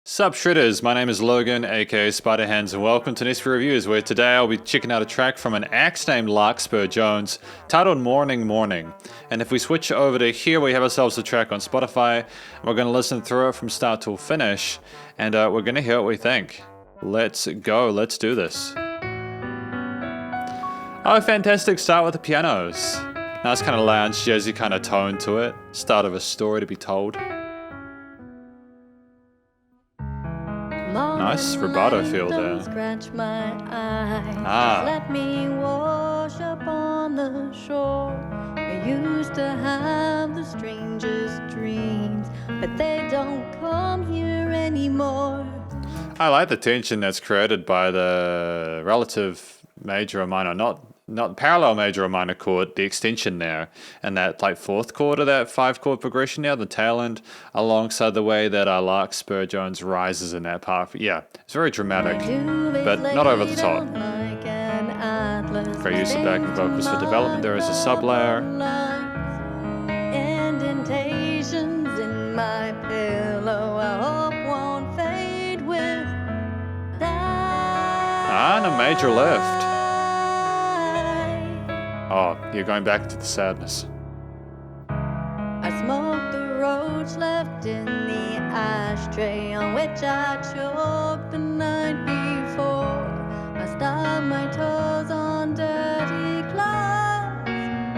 Sup Shredders, my name is Logan, aka Spiderhands, and welcome to SP Reviews, where today I'll be checking out a track from an axe named Larkspur Jones, titled Mourning Morning. And if we switch over to here, we have ourselves a track on Spotify, and we're going to listen through it from start to finish, and we're going to hear what we think. Let's go, let's do this. Oh, fantastic start with the pianos. Nice kind of lounge, jazzy kind of tone to it. Start of a story to be told. Nice vibrato feel there. Let me wash up on the shore. I used to have the strangest dreams, but they don't come here anymore. I like the tension that's created by the relative major or minor, not parallel major or minor chord, the extension there, and that like fourth chord of that 5-chord progression there, the tail end, alongside the way that Larkspur Jones rises in that part. Yeah, it's very dramatic, but not over the top. Great use of backing vocals for development. There is a sub-layer. Indentations in my pillow, I hope won't fade with that. And a major lift. Oh, you're going back to the sadness. I smoked the roach left in the ashtray on which I choked the night before. I stubbed my toes on dirty clods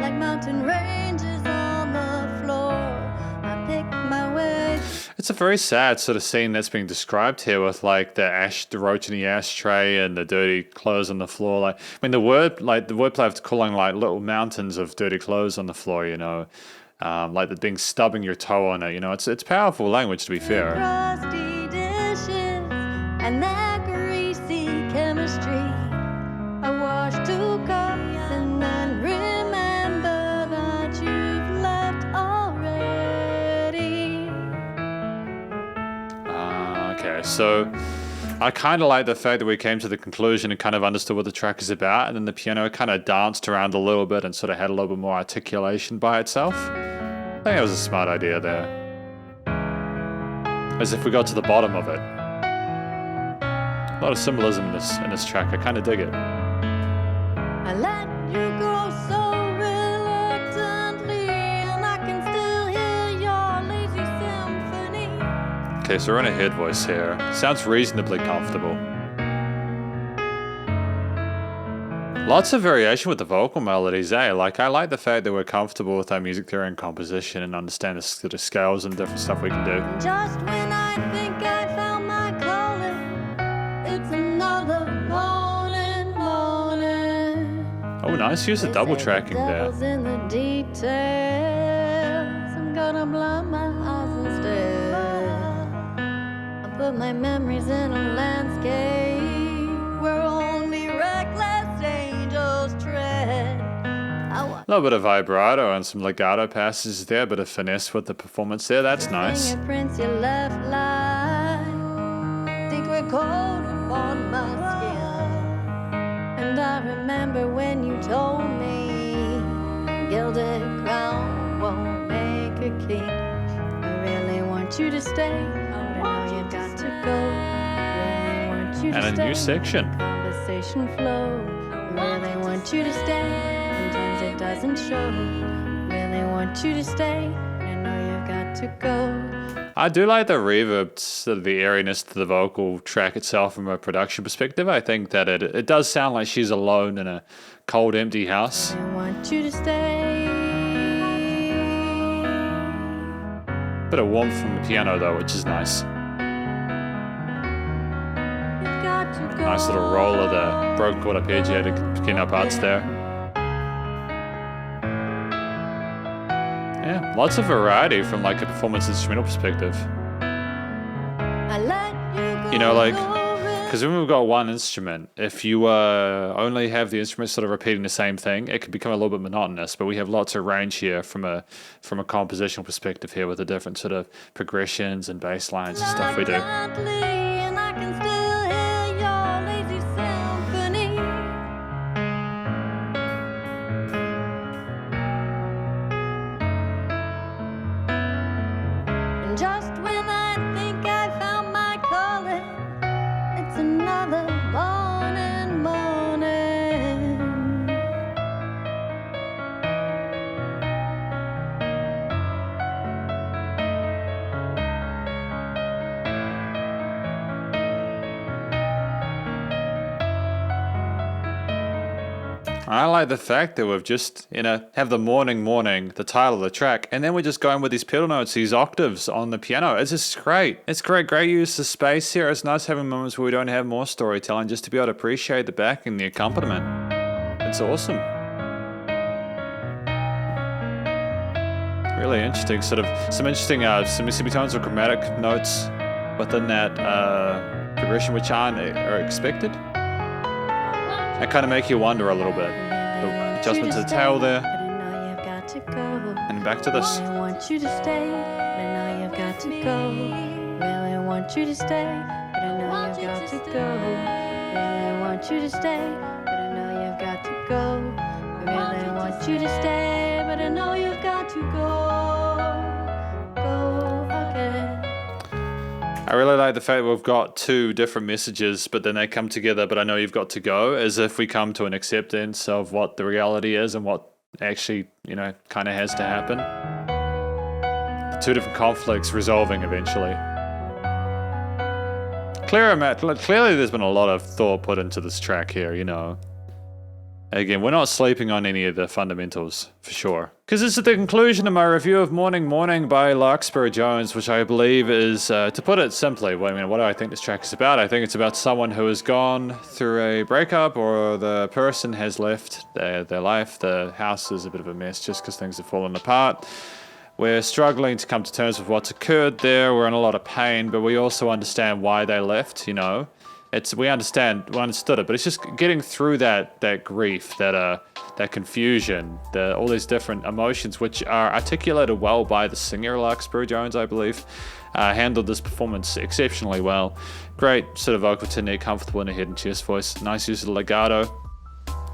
like mountain ranges on the floor. I picked my way. It's a very sad sort of scene that's being described here with like the roach in the ashtray and the dirty clothes on the floor. Like, I mean, the wordplay of calling like little mountains of dirty clothes on the floor, you know, like the thing stubbing your toe on it, you know, it's powerful language, to be fair. Rusty dishes and that greasy chemistry. I washed 2 cups and then remember that you've left already. Okay, so I kind of like the fact that we came to the conclusion and kind of understood what the track is about, and then the piano kind of danced around a little bit and sort of had a little bit more articulation by itself. I think it was a smart idea there. As if we got to the bottom of it. A lot of symbolism in this track. I kind of dig it. I let you go so reluctantly, and I can still hear your lazy symphony. Okay, so we're in a head voice here. Sounds reasonably comfortable. Lots of variation with the vocal melodies, eh? Like, I like the fact that we're comfortable with our music theory and composition and understand the sort of scales and different stuff we can do. Just when I think I found my calling, it's another morning. Oh, nice use of double tracking there. In the details, I'm gonna blind my eyes instead. I put my memories in a landscape where only reckless angels tread. A little bit of vibrato and some legato passages there, bit of finesse with the performance there. That's nice. Fingerprints you left lie, secret coat upon my skin. And I remember when you told me gilded crown won't make a king. I really want you to stay. I know you've got to go. Really want you to stay. And a new section. Conversation flow. Really want you to stay. Sometimes it doesn't show. Really want you to stay. I know you've got to go. I do like the reverb, sort of the airiness to the vocal track itself from a production perspective. I think that it does sound like she's alone in a cold, empty house. I want you to stay. Bit of warmth from the piano though, which is nice. You've got to go. Nice little roll of the broken chord arpeggiated piano parts there. Yeah, lots of variety from like a performance instrumental perspective. I let you go. You know, like, because when we've got one instrument, if you only have the instrument sort of repeating the same thing, it can become a little bit monotonous. But we have lots of range here from a compositional perspective here with the different sort of progressions and bass lines and stuff we do. And I can still hear your lazy symphony. And just when I think I found my calling, I like the fact that we've just, have the Mourning Morning, the title of the track, and then we're just going with these pedal notes, these octaves on the piano. It's just great. It's great use of space here. It's nice having moments where we don't have more storytelling, just to be able to appreciate the backing, the accompaniment. It's awesome. Really interesting, sort of some interesting semitones or chromatic notes within that progression, which are expected. They kind of make you wonder a little bit. The adjustment to the tail there. And back to this. Really want you to stay, but I know you've got to go. Really want you to stay, but I know you've got to go. Really want you to stay, but I know you've got to go. Really want you to stay, but I know you've got to go. Go again. I really like the fact that we've got two different messages, but then they come together, but I know you've got to go, as if we come to an acceptance of what the reality is and what actually, kind of has to happen. The two different conflicts resolving eventually. Clearly there's been a lot of thought put into this track here, Again, we're not sleeping on any of the fundamentals, for sure. Because this is the conclusion of my review of Mourning Morning by Larkspur Jones, which I believe is, to put it simply, what do I think this track is about? I think it's about someone who has gone through a breakup, or the person has left their life. The house is a bit of a mess just because things have fallen apart. We're struggling to come to terms with what's occurred there. We're in a lot of pain, but we also understand why they left, we understood it, but it's just getting through that grief, that confusion, all these different emotions, which are articulated well by the singer Larkspur Jones, I believe, handled this performance exceptionally well. Great sort of vocal technique, comfortable in a head and chest voice, nice use of the legato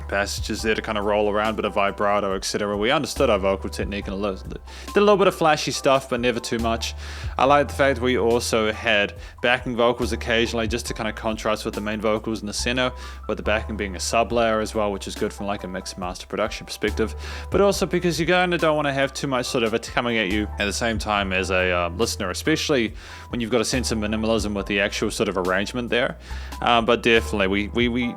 passages there to kind of roll around, bit of vibrato, etc. We understood our vocal technique and did a little bit of flashy stuff, but never too much. I like the fact we also had backing vocals occasionally, just to kind of contrast with the main vocals in the center, with the backing being a sub layer as well, which is good from like a mix master production perspective, but also because you kind of don't want to have too much sort of it coming at you at the same time as a listener, especially when you've got a sense of minimalism with the actual sort of arrangement there. But definitely we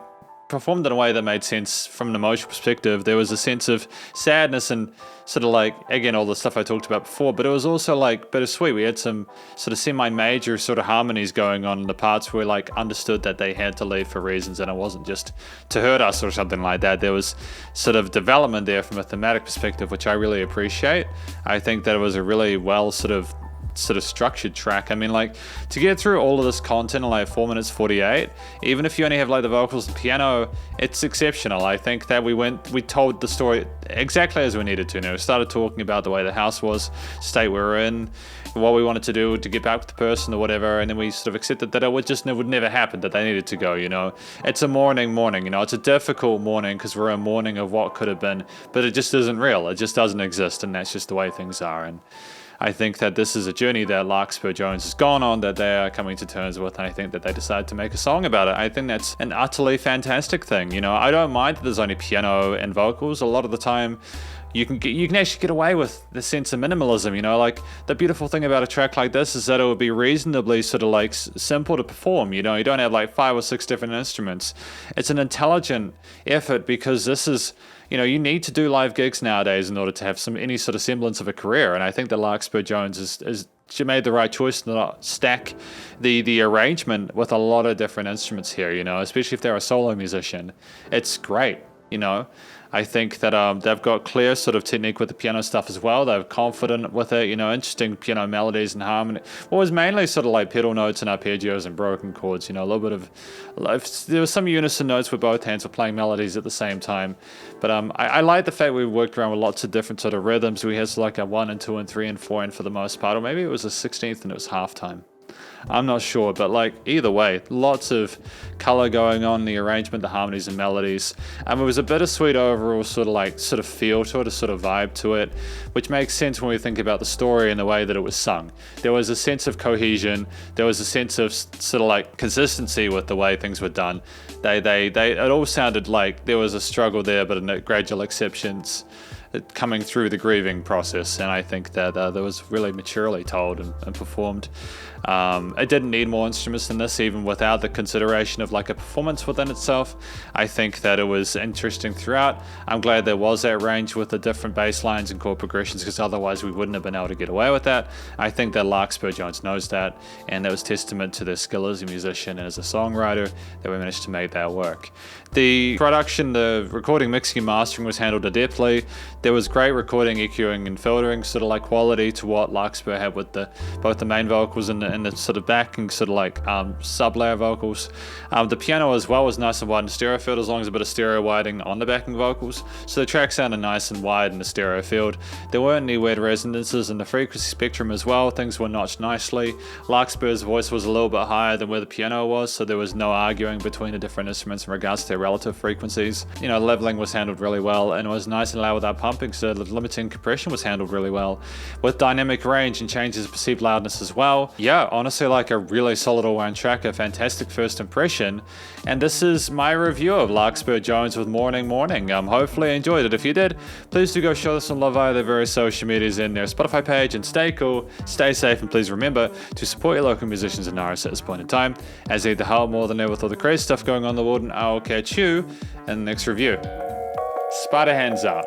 performed in a way that made sense from an emotional perspective. There was a sense of sadness and sort of like, again, all the stuff I talked about before, but it was also like bittersweet. We had some sort of semi-major sort of harmonies going on in the parts where like understood that they had to leave for reasons, and it wasn't just to hurt us or something like that. There was sort of development there from a thematic perspective, which I really appreciate. I think that it was a really well sort of structured track. I mean, like, to get through all of this content in like 4 minutes 48, even if you only have like the vocals and piano, it's exceptional. I think that we told the story exactly as we needed to. We started talking about the way the house was, state we were in, what we wanted to do to get back with the person or whatever, and then we sort of accepted that it would never happen, that they needed to go. It's a mourning morning. It's a difficult morning because we're a mourning of what could have been, but it just isn't real. It just doesn't exist, and that's just the way things are. And I think that this is a journey that Larkspur Jones has gone on, that they are coming to terms with, and I think that they decided to make a song about it. I think that's an utterly fantastic thing. I don't mind that there's only piano and vocals. A lot of the time, you can actually get away with the sense of minimalism. Like, the beautiful thing about a track like this is that it would be reasonably sort of like simple to perform. You don't have like 5 or 6 different instruments. It's an intelligent effort, because this is, you need to do live gigs nowadays in order to have any sort of semblance of a career. And I think that Larkspur Jones she made the right choice to not stack the arrangement with a lot of different instruments here, especially if they're a solo musician. It's great, I think that they've got clear sort of technique with the piano stuff as well. They're confident with it, interesting piano melodies and harmony. Well, it was mainly sort of like pedal notes and arpeggios and broken chords, a little bit of, there was some unison notes where both hands were playing melodies at the same time. But I like the fact we worked around with lots of different sort of rhythms. We had like a 1 and 2 and 3 and 4 and for the most part, or maybe it was a 16th and it was halftime. I'm not sure, but like either way, lots of color going on in the arrangement, the harmonies and melodies. It was a bittersweet overall sort of feel to it, a sort of vibe to it, which makes sense when we think about the story and the way that it was sung. There was a sense of cohesion. There was a sense of sort of like consistency with the way things were done. It all sounded like there was a struggle there, but a gradual acceptance coming through the grieving process, and I think that that was really maturely told and performed. It didn't need more instruments than this, even without the consideration of like a performance within itself. I think that it was interesting throughout. I'm glad there was that range with the different bass lines and chord progressions, because otherwise we wouldn't have been able to get away with that. I think that Larkspur Jones knows that, and that was testament to their skill as a musician and as a songwriter that we managed to make that work. The production, the recording, mixing, and mastering was handled adeptly. There was great recording, EQing, and filtering sort of like quality to what Larkspur had with both the main vocals and the sort of backing sort of like sub-layer vocals. The piano as well was nice and wide in stereo field, as long as a bit of stereo widening on the backing vocals. So the track sounded nice and wide in the stereo field. There weren't any weird resonances in the frequency spectrum as well. Things were notched nicely. Larkspur's voice was a little bit higher than where the piano was, so there was no arguing between the different instruments in regards to their relative frequencies. You know, leveling was handled really well, and it was nice and loud without pumping, so the limiting compression was handled really well, with dynamic range and changes of perceived loudness as well. Yeah, honestly, like a really solid all-round track, a fantastic first impression, and this is my review of Larkspur Jones with Mourning Morning. Hopefully you enjoyed it. If you did, please do go show us some love via their various social medias and their Spotify page, and stay cool, stay safe, and please remember to support your local musicians and artists at this point in time, as they need the help more than ever with all the crazy stuff going on in the world, and I'll catch you in the next review. Spiderhands out.